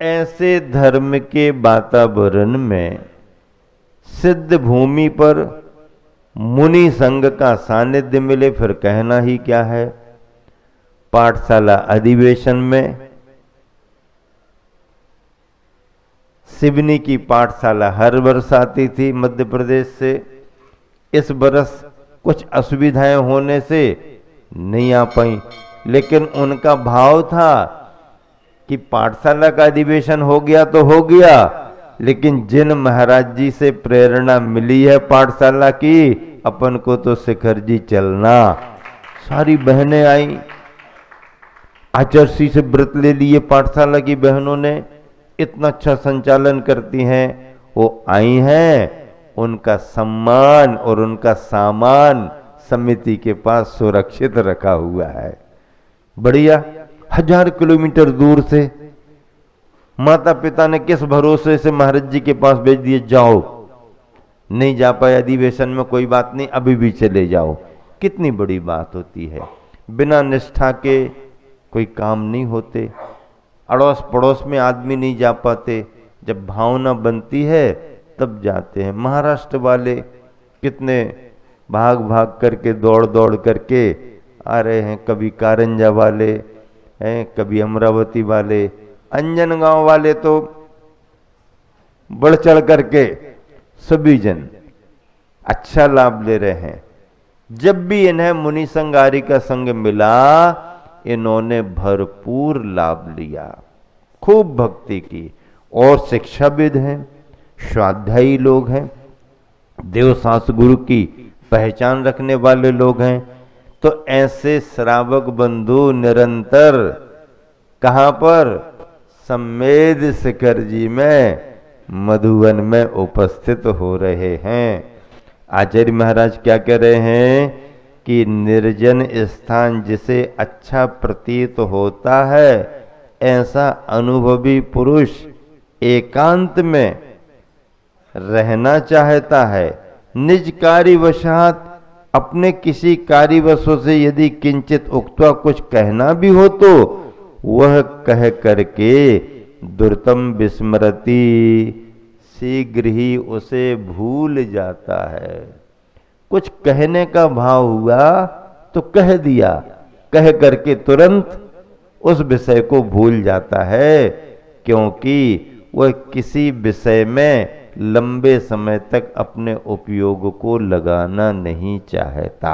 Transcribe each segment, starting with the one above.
ऐसे धर्म के वातावरण में सिद्ध भूमि पर मुनि संघ का सानिध्य मिले, फिर कहना ही क्या है। पाठशाला अधिवेशन में सिवनी की पाठशाला हर वर्ष आती थी मध्य प्रदेश से। इस बरस कुछ असुविधाएं होने से नहीं आ पाई, लेकिन उनका भाव था कि पाठशाला का अधिवेशन हो गया तो हो गया, लेकिन जिन महाराज जी से प्रेरणा मिली है पाठशाला की, अपन को तो शिखर जी चलना। सारी बहनें आई, आचर्षी से व्रत ले लिए पाठशाला की बहनों ने, इतना अच्छा संचालन करती हैं। वो आई हैं, उनका सम्मान और उनका सामान समिति के पास सुरक्षित रखा हुआ है। बढ़िया। 1000 किलोमीटर दूर से माता पिता ने किस भरोसे से महाराज जी के पास भेज दिए, जाओ। नहीं जा पाए अधिवेशन में, कोई बात नहीं, अभी भी चले जाओ। कितनी बड़ी बात होती है। बिना निष्ठा के कोई काम नहीं होते। अड़ोस पड़ोस में आदमी नहीं जा पाते, जब भावना बनती है तब जाते हैं। महाराष्ट्र वाले कितने भाग भाग करके दौड़ दौड़ करके आ रहे हैं, कभी कारंजा वाले हैं, कभी अमरावती वाले, अंजनगांव वाले तो बढ़ चढ़ करके सभी जन अच्छा लाभ ले रहे हैं। जब भी इन्हें मुनि संघ आर्य का संग मिला, इन्होंने भरपूर लाभ लिया, खूब भक्ति की, और शिक्षाविद हैं, स्वाध्यायी लोग हैं, देवशास्त्र गुरु की पहचान रखने वाले लोग हैं। तो ऐसे श्रावक बंधु निरंतर कहां पर, सम्मेद शिखर जी में मधुवन में उपस्थित हो रहे हैं। आचार्य महाराज क्या कह रहे हैं कि निर्जन स्थान जिसे अच्छा प्रतीत होता है, ऐसा अनुभवी पुरुष एकांत में रहना चाहता है। निज कार्यवशात अपने किसी कार्यवशों से यदि किंचित उक्त्वा कुछ कहना भी हो तो वह कह करके दुर्तम विस्मृति, शीघ्र ही उसे भूल जाता है। कुछ कहने का भाव हुआ तो कह दिया, कह करके तुरंत उस विषय को भूल जाता है, क्योंकि वह किसी विषय में लंबे समय तक अपने उपयोग को लगाना नहीं चाहता।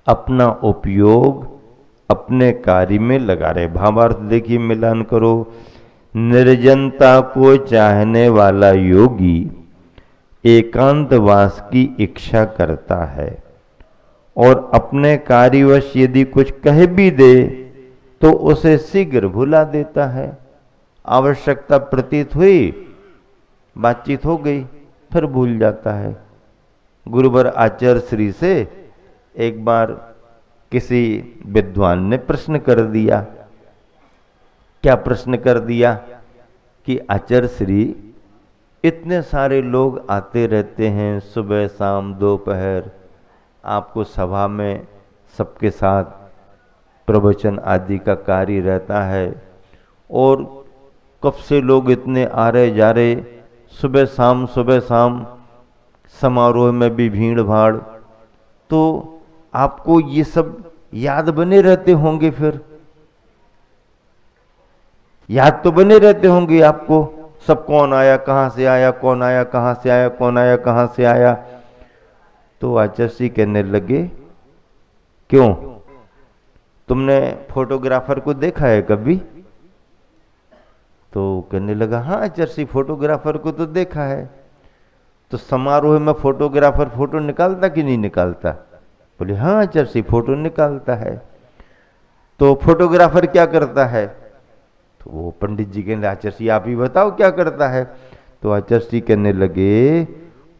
अपना उपयोग अपने कार्य में लगा रहे। भावार्थ देखिए, मिलान करो। निर्जनता को चाहने वाला योगी एकांतवास की इच्छा करता है, और अपने कार्यवश यदि कुछ कह भी दे तो उसे शीघ्र भुला देता है। आवश्यकता प्रतीत हुई, बातचीत हो गई, फिर भूल जाता है। गुरुवर आचार्य श्री से एक बार किसी विद्वान ने प्रश्न कर दिया। क्या प्रश्न कर दिया कि आचार्य श्री, इतने सारे लोग आते रहते हैं सुबह शाम दोपहर, आपको सभा में सबके साथ प्रवचन आदि का कार्य रहता है, और कब से लोग इतने आ रहे जा रहे, सुबह शाम समारोह में भी भीड़ भाड़, तो आपको ये सब याद बने रहते होंगे, फिर याद तो बने रहते होंगे आपको सब, कौन आया कहाँ से आया, कौन आया कहाँ से आया, कौन आया कहाँ से आया। तो आचार्य जी कहने लगे, क्यों, तुमने फोटोग्राफर को देखा है कभी? तो कहने लगा, हाँ आचार्य जी, फोटोग्राफर को तो देखा है। तो समारोह में फोटोग्राफर फोटो निकालता कि नहीं निकालता? बोले हाँ आचार्य जी, फोटो निकालता है। तो फोटोग्राफर क्या करता है? तो वो पंडित जी कहने, आचार्य जी आप ही बताओ क्या करता है? तो आचार्य जी कहने लगे,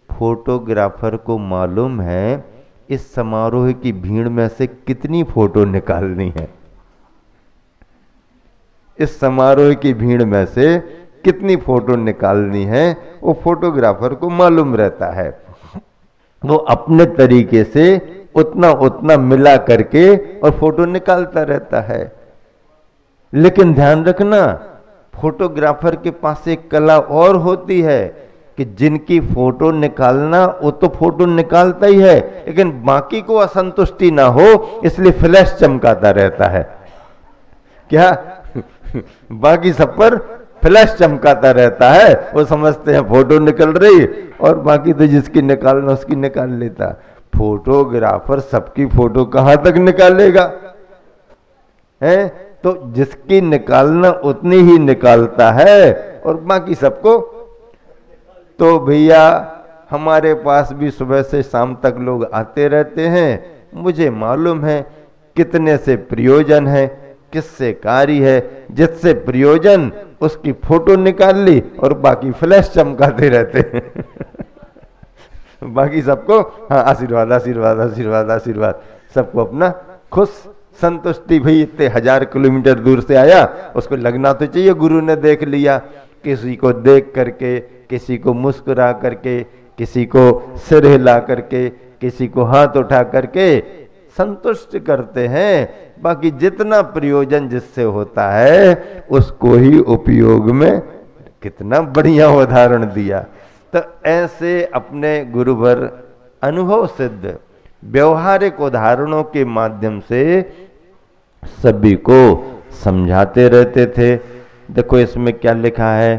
फोटोग्राफर को मालूम है इस समारोह की भीड़ में से कितनी फोटो निकालनी है, इस समारोह की भीड़ में से कितनी फोटो निकालनी है, वो फोटोग्राफर को मालूम रहता है। वो अपने तरीके से उतना उतना मिला करके और फोटो निकालता रहता है। लेकिन ध्यान रखना, फोटोग्राफर के पास एक कला और होती है कि जिनकी फोटो निकालना, वो तो फोटो निकालता ही है, लेकिन बाकी को असंतुष्टि ना हो इसलिए फ्लैश चमकाता रहता है। क्या बाकी सब पर फ्लैश चमकाता रहता है, वो समझते हैं फोटो निकल रही, और बाकी तो जिसकी निकालना उसकी निकाल लेता। फोटोग्राफर सबकी फोटो कहां तक निकालेगा, है? तो जिसकी निकालना उतनी ही निकालता है और बाकी सबको। तो भैया हमारे पास भी सुबह से शाम तक लोग आते रहते हैं, मुझे मालूम है कितने से प्रयोजन है, किससे कार्य है। जिससे प्रयोजन उसकी फोटो निकाल ली और बाकी फ्लैश चमकाते रहते हैं बाकी सबको हाँ आशीर्वाद आशीर्वाद आशीर्वाद आशीर्वाद, सबको अपना खुश संतुष्टि। भाई इतने 1000 किलोमीटर दूर से आया, उसको लगना तो चाहिए गुरु ने देख लिया। किसी को देख करके, किसी को मुस्कुरा करके, किसी को सिर हिला करके, किसी को हाथ उठा करके संतुष्ट करते हैं। बाकी जितना प्रयोजन जिससे होता है उसको ही उपयोग में। कितना बढ़िया उदाहरण दिया। तो ऐसे अपने गुरुवर अनुभव सिद्ध व्यवहारिक उदाहरणों के माध्यम से सभी को समझाते रहते थे। देखो इसमें क्या लिखा है,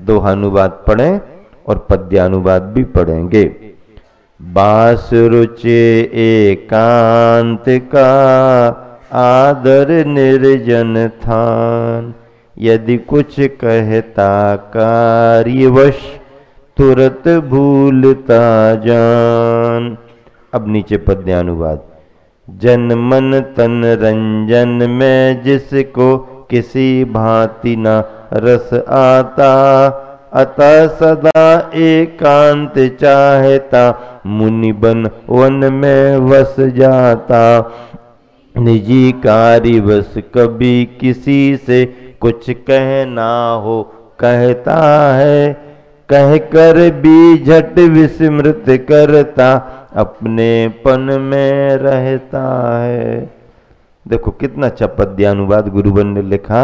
दोहानुवाद पढ़ें और पद्यानुवाद भी पढ़ेंगे। बास रुचे एकांत का आदर निर्जन थान, यदि कुछ कहता कार्यवश तुरत भूलता जान। अब नीचे पद्यानुवाद। जन मन तन रंजन में जिसको किसी भांति न रस आता, अतः सदा एकांत चाहता मुनि बन वन में वस जाता। निजी कार्य बस कभी किसी से कुछ कहना हो कहता है, कह कर भी झट विस्मृत करता अपनेपन में रहता है। देखो कितना अच्छा पद्यानुवाद गुरुवन ने लिखा।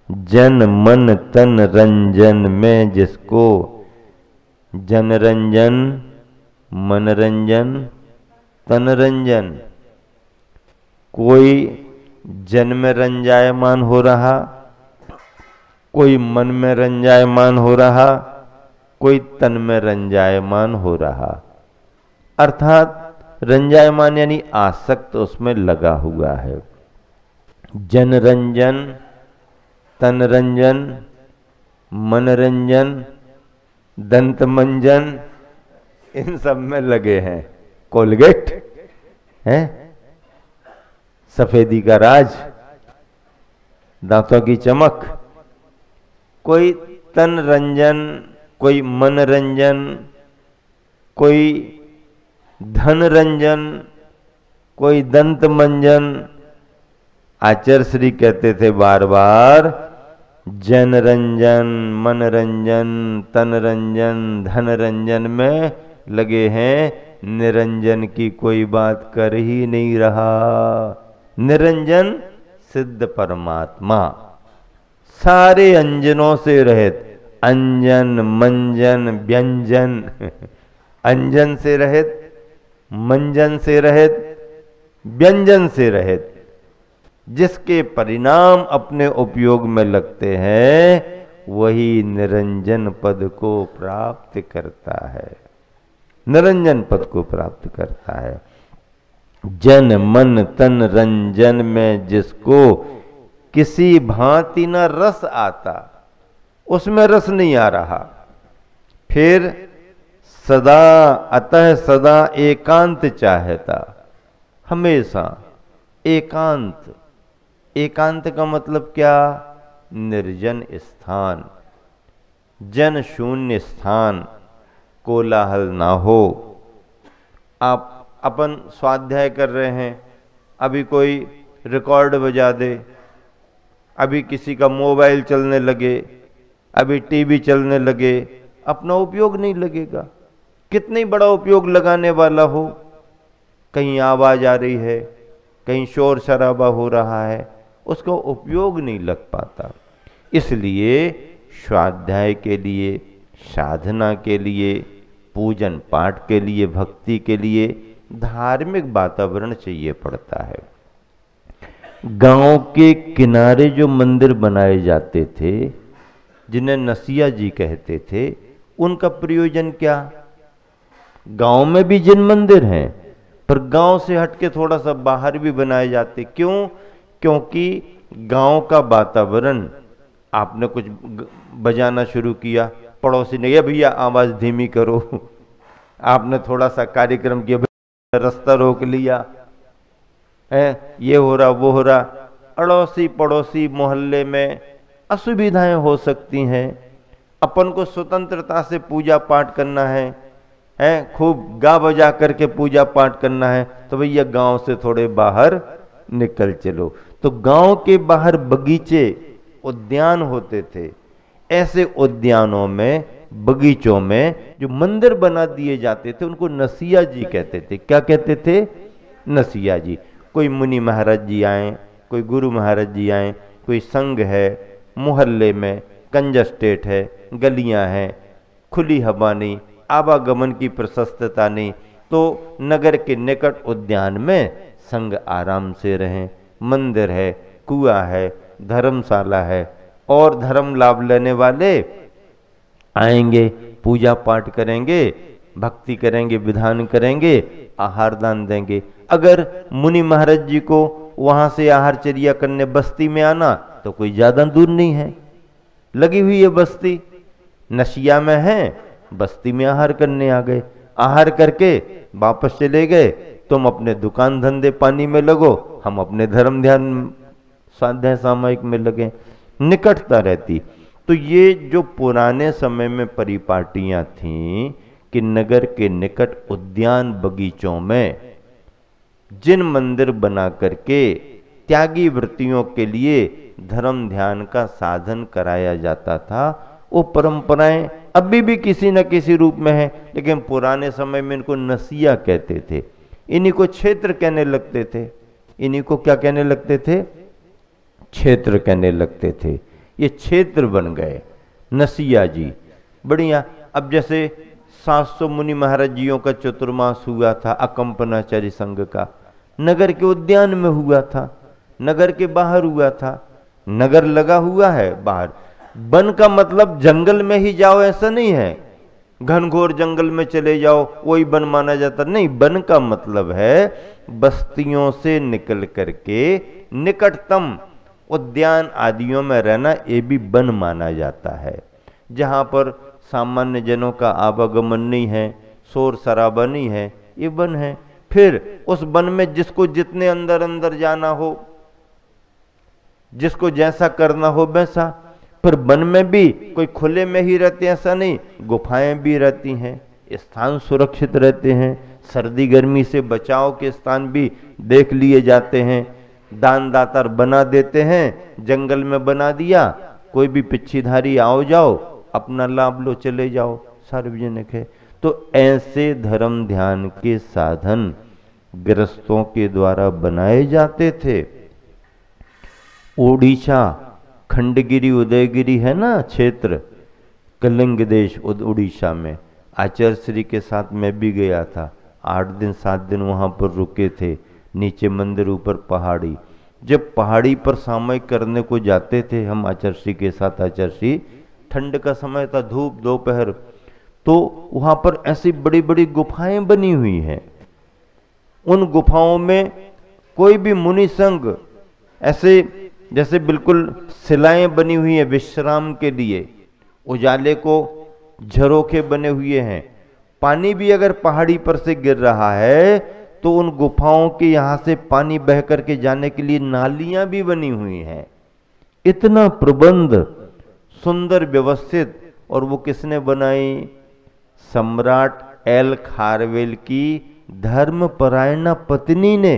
जन मन तन रंजन में जिसको, जन रंजन, मनरंजन, तन रंजन। कोई जन में रंजायमान हो रहा, कोई मन में रंजायमान हो रहा, कोई तन में रंजायमान हो रहा। अर्थात रंजायमान यानी आसक्त उसमें लगा हुआ है। जन रंजन, तन रंजन, मनरंजन, दंत मंजन, इन सब में लगे हैं। कोलगेट है, सफेदी का राज, दांतों की चमक। कोई तन रंजन, कोई मन रंजन, कोई धन रंजन, कोई दंत मंजन। आचार्य श्री कहते थे बार बार, जन रंजन, मन रंजन, तन रंजन, धन रंजन में लगे हैं, निरंजन की कोई बात कर ही नहीं रहा। निरंजन सिद्ध परमात्मा, सारे अंजनों से रहित, अंजन मंजन व्यंजन अंजन से रहित, मंजन से रहित, व्यंजन से रहित, जिसके परिणाम अपने उपयोग में लगते हैं वही निरंजन पद को प्राप्त करता है। निरंजन पद को प्राप्त करता है। जन मन तन रंजन में जिसको किसी भांति न रस आता, उसमें रस नहीं आ रहा। फिर सदा, अतः सदा एकांत चाहता, हमेशा एकांत। एकांत का मतलब क्या? निर्जन स्थान, जन शून्य स्थान, कोलाहल ना हो। आप अपन स्वाध्याय कर रहे हैं, अभी कोई रिकॉर्ड बजा दे, अभी किसी का मोबाइल चलने लगे, अभी टीवी चलने लगे, अपना उपयोग नहीं लगेगा। कितनी बड़ा उपयोग लगाने वाला हो, कहीं आवाज आ रही है, कहीं शोर शराबा हो रहा है, उसको उपयोग नहीं लग पाता। इसलिए स्वाध्याय के लिए, साधना के लिए, पूजन पाठ के लिए, भक्ति के लिए धार्मिक वातावरण चाहिए पड़ता है। गांव के किनारे जो मंदिर बनाए जाते थे, जिन्हें नसिया जी कहते थे, उनका प्रयोजन क्या? गांव में भी जिन मंदिर हैं, पर गांव से हटके थोड़ा सा बाहर भी बनाए जाते। क्यों? क्योंकि गांव का वातावरण, आपने कुछ बजाना शुरू किया, पड़ोसी ने ये भैया आवाज धीमी करो, आपने थोड़ा सा कार्यक्रम किया, रास्ता रोक लिया, है ये हो रहा वो हो रहा, अड़ोसी पड़ोसी मोहल्ले में असुविधाएं हो सकती हैं। अपन को स्वतंत्रता से पूजा पाठ करना है खूब गा बजा करके पूजा पाठ करना है, तो भैया गांव से थोड़े बाहर निकल चलो। तो गांव के बाहर बगीचे, उद्यान होते थे। ऐसे उद्यानों में, बगीचों में जो मंदिर बना दिए जाते थे, उनको नसिया जी कहते थे। क्या कहते थे? नसिया जी। कोई मुनि महाराज जी आए, कोई गुरु महाराज जी आए, कोई संघ है, मोहल्ले में कंजस्टेड है, गलियां हैं, खुली हवा नहीं, आवागमन की प्रशस्तता नहीं, तो नगर के निकट उद्यान में संघ आराम से रहें। मंदिर है, कुआं है, धर्मशाला है, और धर्म लाभ लेने वाले आएंगे, पूजा पाठ करेंगे, भक्ति करेंगे, विधान करेंगे, आहार दान देंगे। अगर मुनि महाराज जी को वहां से आहार चर्या करने बस्ती में आना, तो कोई ज्यादा दूर नहीं है, लगी हुई है बस्ती, नशिया में है, बस्ती में आहार करने आ गए, आहार करके वापस चले गए। तुम अपने दुकान धंधे पानी में लगो, हम अपने धर्म ध्यान स्वाध्याय सामयिक में लगे, निकटता रहती। तो ये जो पुराने समय में परिपाटियां थीं कि नगर के निकट उद्यान बगीचों में जिन मंदिर बना करके त्यागी वृत्तियों के लिए धर्म ध्यान का साधन कराया जाता था, वो परंपराएं अभी भी किसी न किसी रूप में है। लेकिन पुराने समय में इनको नसिया कहते थे, इन्हीं को क्षेत्र कहने लगते थे। इन्हीं को क्या कहने लगते थे? क्षेत्र कहने लगते थे। ये क्षेत्र बन गए नसिया जी, बढ़िया। अब जैसे 700 मुनि महाराज जियों का चतुर्मास हुआ था अकंपनाचार्य संघ का, नगर के उद्यान में हुआ था, नगर के बाहर हुआ था। नगर लगा हुआ है बाहर, वन का मतलब जंगल में ही जाओ ऐसा नहीं है, घनघोर जंगल में चले जाओ वही वन माना जाता नहीं। वन का मतलब है बस्तियों से निकल करके निकटतम उद्यान आदियों में रहना, ये भी वन माना जाता है। जहाँ पर सामान्य जनों का आवागमन नहीं है, शोर शराबा नहीं है, ये वन है। फिर उस वन में जिसको जितने अंदर अंदर जाना हो, जिसको जैसा करना हो वैसा। पर वन में भी कोई खुले में ही रहते हैं ऐसा नहीं, गुफाएं भी रहती हैं, स्थान सुरक्षित रहते हैं, सर्दी गर्मी से बचाव के स्थान भी देख लिए जाते हैं। दान दातार बना देते हैं, जंगल में बना दिया, कोई भी पिच्छीधारी आओ जाओ अपना लाभ लो चले जाओ, सार्वजनिक है। तो ऐसे धर्म ध्यान के साधन गृहस्थों के द्वारा बनाए जाते थे। ओडिशा, खंडगिरी, उदयगिरी है ना क्षेत्र, कलिंग देश उड़ीसा में, आचार्य श्री के साथ मैं भी गया था। 8 दिन 7 दिन वहाँ पर रुके थे। नीचे मंदिर, ऊपर पहाड़ी। जब पहाड़ी पर सामयिक करने को जाते थे हम आचार्य श्री के साथ, आचार्य श्री, ठंड का समय था, धूप दोपहर, तो वहाँ पर ऐसी बड़ी बड़ी गुफाएं बनी हुई हैं। उन गुफाओं में कोई भी मुनि संघ ऐसे जैसे बिल्कुल शिलाएं बनी हुई हैं विश्राम के लिए, उजाले को झरोखे बने हुए हैं। पानी भी अगर पहाड़ी पर से गिर रहा है तो उन गुफाओं के यहाँ से पानी बह करके जाने के लिए नालियां भी बनी हुई हैं। इतना प्रबंध सुंदर व्यवस्थित, और वो किसने बनाई? सम्राट एल खारवेल की धर्मपरायणा पत्नी ने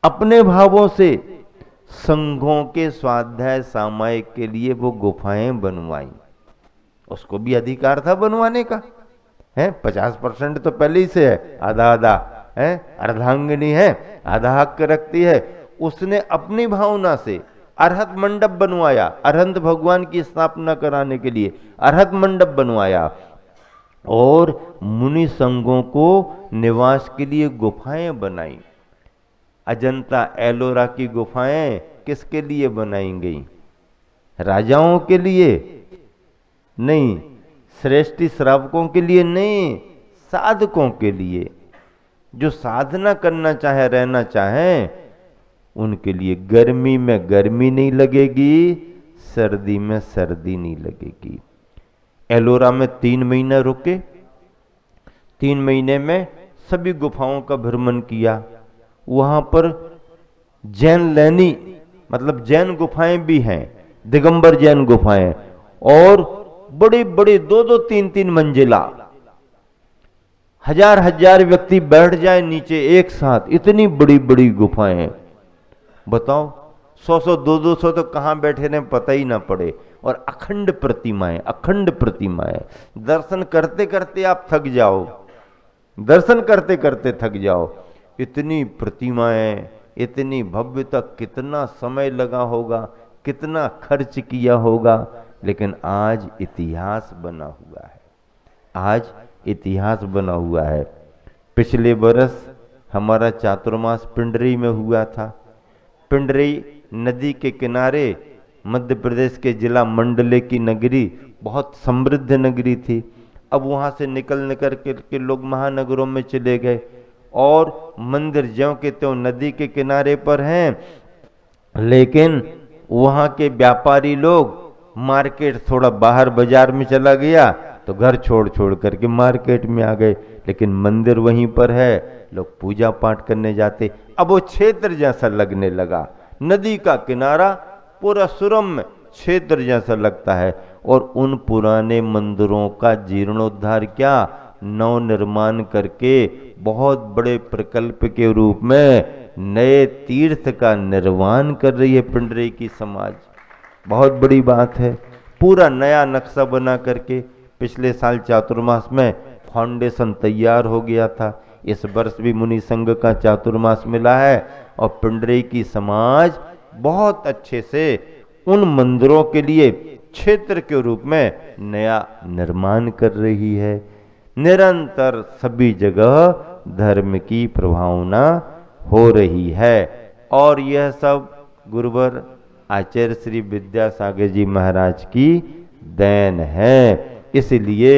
अपने भावों से संघों के स्वाध्याय सामायिक के लिए वो गुफाएं बनवाई। उसको भी अधिकार था बनवाने का, है 50% तो पहले ही से है, आधा आधा है, अर्धांगिनी है, आधा हक रखती है। उसने अपनी भावना से अरहत मंडप बनवाया, अरहंत भगवान की स्थापना कराने के लिए अरहत मंडप बनवाया, और मुनि संघों को निवास के लिए गुफाएं बनाई। अजंता एलोरा की गुफाएं किसके लिए बनाई गई? राजाओं के लिए नहीं, श्रेष्ठी श्रावकों के लिए नहीं, साधकों के लिए। जो साधना करना चाहे, रहना चाहे, उनके लिए गर्मी में गर्मी नहीं लगेगी, सर्दी में सर्दी नहीं लगेगी। एलोरा में 3 महीने रुके, 3 महीने में सभी गुफाओं का भ्रमण किया। वहां पर जैन लेनी मतलब जैन गुफाएं भी हैं, दिगंबर जैन गुफाएं, और बड़ी बड़ी 2-2, 3-3 मंजिला, हजार व्यक्ति बैठ जाए नीचे एक साथ, इतनी बड़ी बड़ी गुफाएं। बताओ 100-100, 200-200 तो कहां बैठे रहे पता ही ना पड़े। और अखंड प्रतिमाएं, अखंड प्रतिमाएं, दर्शन करते करते आप थक जाओ, दर्शन करते करते थक जाओ। इतनी प्रतिमाएं, इतनी भव्यता, कितना समय लगा होगा, कितना खर्च किया होगा। लेकिन आज इतिहास बना हुआ है, आज इतिहास बना हुआ है। पिछले बरस हमारा चातुर्मास पिंडरी में हुआ था। पिंडरी नदी के किनारे मध्य प्रदेश के जिला मंडले की नगरी, बहुत समृद्ध नगरी थी। अब वहाँ से निकल के लोग महानगरों में चले गए, और मंदिर ज्यों के त्यों नदी के किनारे पर हैं। लेकिन वहाँ के व्यापारी लोग, मार्केट थोड़ा बाहर बाजार में चला गया तो घर छोड़ छोड़ करके मार्केट में आ गए, लेकिन मंदिर वहीं पर है, लोग पूजा पाठ करने जाते। अब वो क्षेत्र जैसा लगने लगा, नदी का किनारा पूरा सुरम्य क्षेत्र जैसा लगता है। और उन पुराने मंदिरों का जीर्णोद्धार क्या, नव निर्माण करके बहुत बड़े प्रकल्प के रूप में नए तीर्थ का निर्माण कर रही है पिंडरी की समाज। बहुत बड़ी बात है। पूरा नया नक्शा बना करके पिछले साल चातुर्मास में फाउंडेशन तैयार हो गया था। इस वर्ष भी मुनि संघ का चातुर्मास मिला है, और पिंडरी की समाज बहुत अच्छे से उन मंदिरों के लिए क्षेत्र के रूप में नया निर्माण कर रही है। निरंतर सभी जगह धर्म की प्रभावना हो रही है, और यह सब गुरुवर आचार्य श्री विद्यासागर जी महाराज की देन है। इसलिए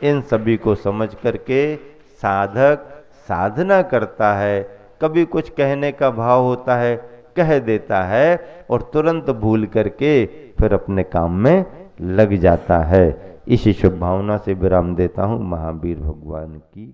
इन सभी को समझ करके साधक साधना करता है। कभी कुछ कहने का भाव होता है, कह देता है, और तुरंत भूल करके फिर अपने काम में लग जाता है। इसी शुभ भावना से विराम देता हूँ। महावीर भगवान की